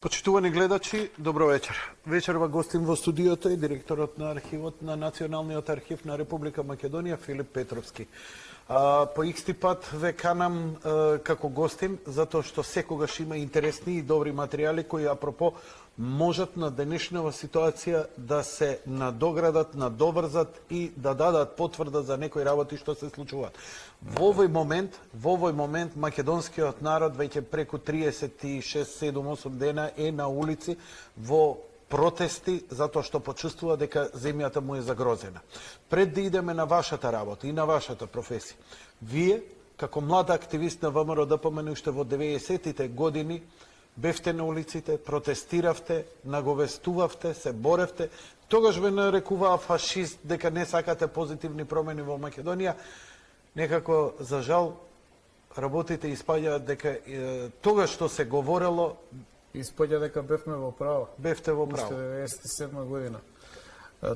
Почитувани гледачи, добро вечер. Вечерва гостим во студиото е директорот на архивот на Националниот архив на Република Македонија Филип Петровски. По иксти пат ве канам како гостин, затоа што секогаш има интересни и добри материјали кои апропо можат на денешнава ситуација да се надоградат, надоврзат и да дадат потврда за некои работи што се случуваат. Во овој момент македонскиот народ веќе преку 36-7-8 дена е на улици во протести затоа што почувствува дека земјата му е загрозена. Пред да идеме на вашата работа и на вашата професија, вие како млад активист на ВМРО ДПМН уште во 90-тите години бевте на улиците, протестиравте, наговестувавте, се боревте, тогаш ве нарекуваа фашист, дека не сакате позитивни промени во Македонија. Некако, за жал, работите испаѓаат дека тогаш што се говорело, испаѓа дека бевме во право. Бевте во право. Уште 97 година.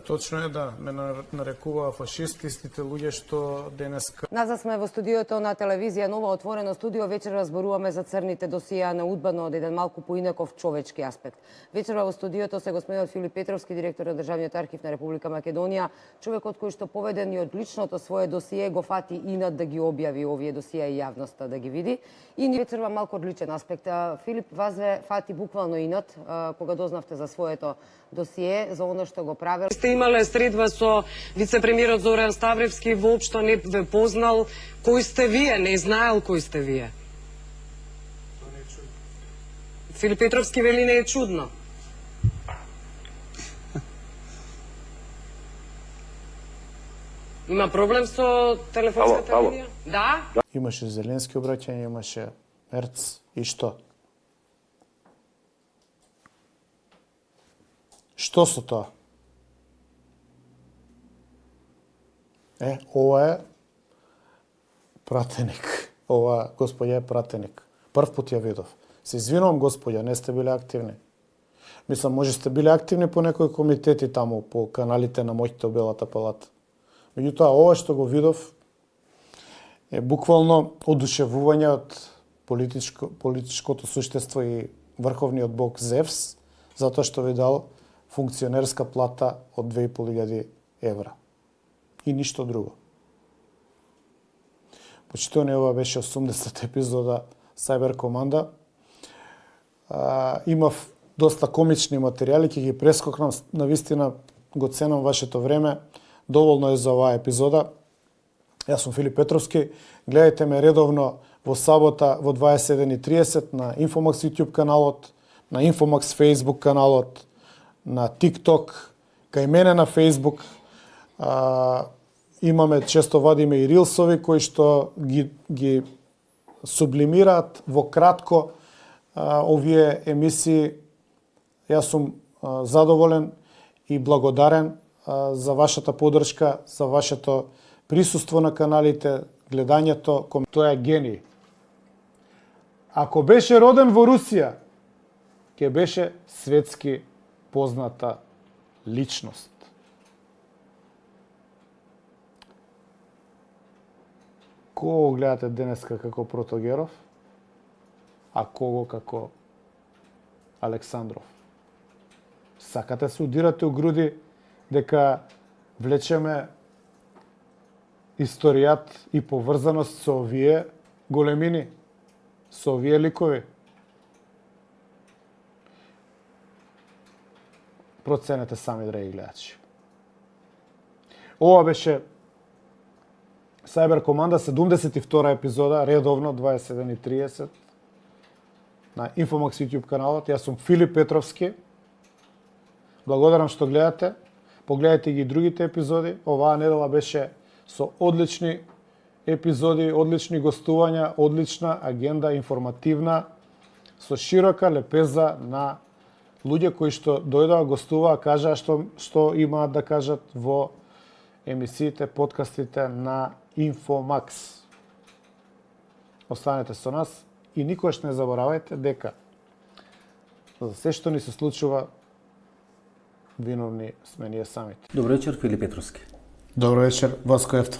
Точно е, да, ме нарекуваа фашист, истите луѓе што денеска... Назад сме во студиото на телевизија Нова Отворено студио. Вечер разборуваме за црните досија на УДБА, но од еден малку поинаков човечки аспект. Вечерва во студиото се господинот Филип Петровски, директор на Државниот архив на Република Македонија, човекот кој што поведен и од личното свое досие го фати инат да ги објави овие досија и јавноста да ги види. И ни вечерва малку одличен аспект. Филип, вас ве фати буквално инат кога дознавте за своето досие, за оно што го правел. Сте имале средба со вице-премиерот Зоран Ставревски, воопшто не ве познал. Кој сте вие? Не знаел кој сте вие. Филип Петровски вели не е чудно. Има проблем со телефонската линија? Да? Имаше Зеленски обраќање, имаше Ерц и што? Што со тоа? Ова е пратеник. Ова господја е пратеник. Прв пат ја видов. Се извинувам, господја, не сте биле активни. Мислам, може сте биле активни по некои комитети таму, по каналите на моќите Белата палата. Меѓутоа, ова што го видов е буквално одушевување од политичкото суштество и врховниот бог Зевс, затоа што ви дал функционерска плата од 2500 евра. И ништо друго. Почитувани, ова беше 80-та епизода Cyber Команда. Имав доста комични материјали, ќе ги прескокнам, навистина го ценам вашето време. Доволно е за оваа епизода. Јас сум Филип Петровски. Гледајте ме редовно во сабота во 21:30 на Infomax YouTube каналот, на Infomax Facebook каналот, на TikTok, кај мене на Facebook. Имаме, често вадиме и рилсови кои што ги сублимираат во кратко овие емисии. Јас сум задоволен и благодарен за вашата поддршка, за вашето присуство на каналите, гледањето. Тоа е гений. Ако беше роден во Русија, ќе беше светски позната личност. Кого гледате денеска како Протогеров, а кого како Александров? Сакате се удирате у груди дека влечеме историјат и поврзаност со овие големини, со овие ликови? Проценете сами, драги гледачи. Ова беше Cyber Команда, 72-та епизода, редовно 21:30 на Infomax YouTube каналот. Јас сум Филип Петровски. Благодарам што гледате. Погледайте ги другите епизоди. Оваа недела беше со одлични епизоди, одлични гостувања, одлична агенда, информативна, со широка лепеза на луѓе кои што дојдоа, гостуваа, кажаа што имаат да кажат во емисиите, подкастите на Infomax. Останете со нас и никош не заборавајте дека за се што ни се случува, виновни сме ние самите. Добро вечер, Филип Петровски. Добро вечер, Васко Ефтов.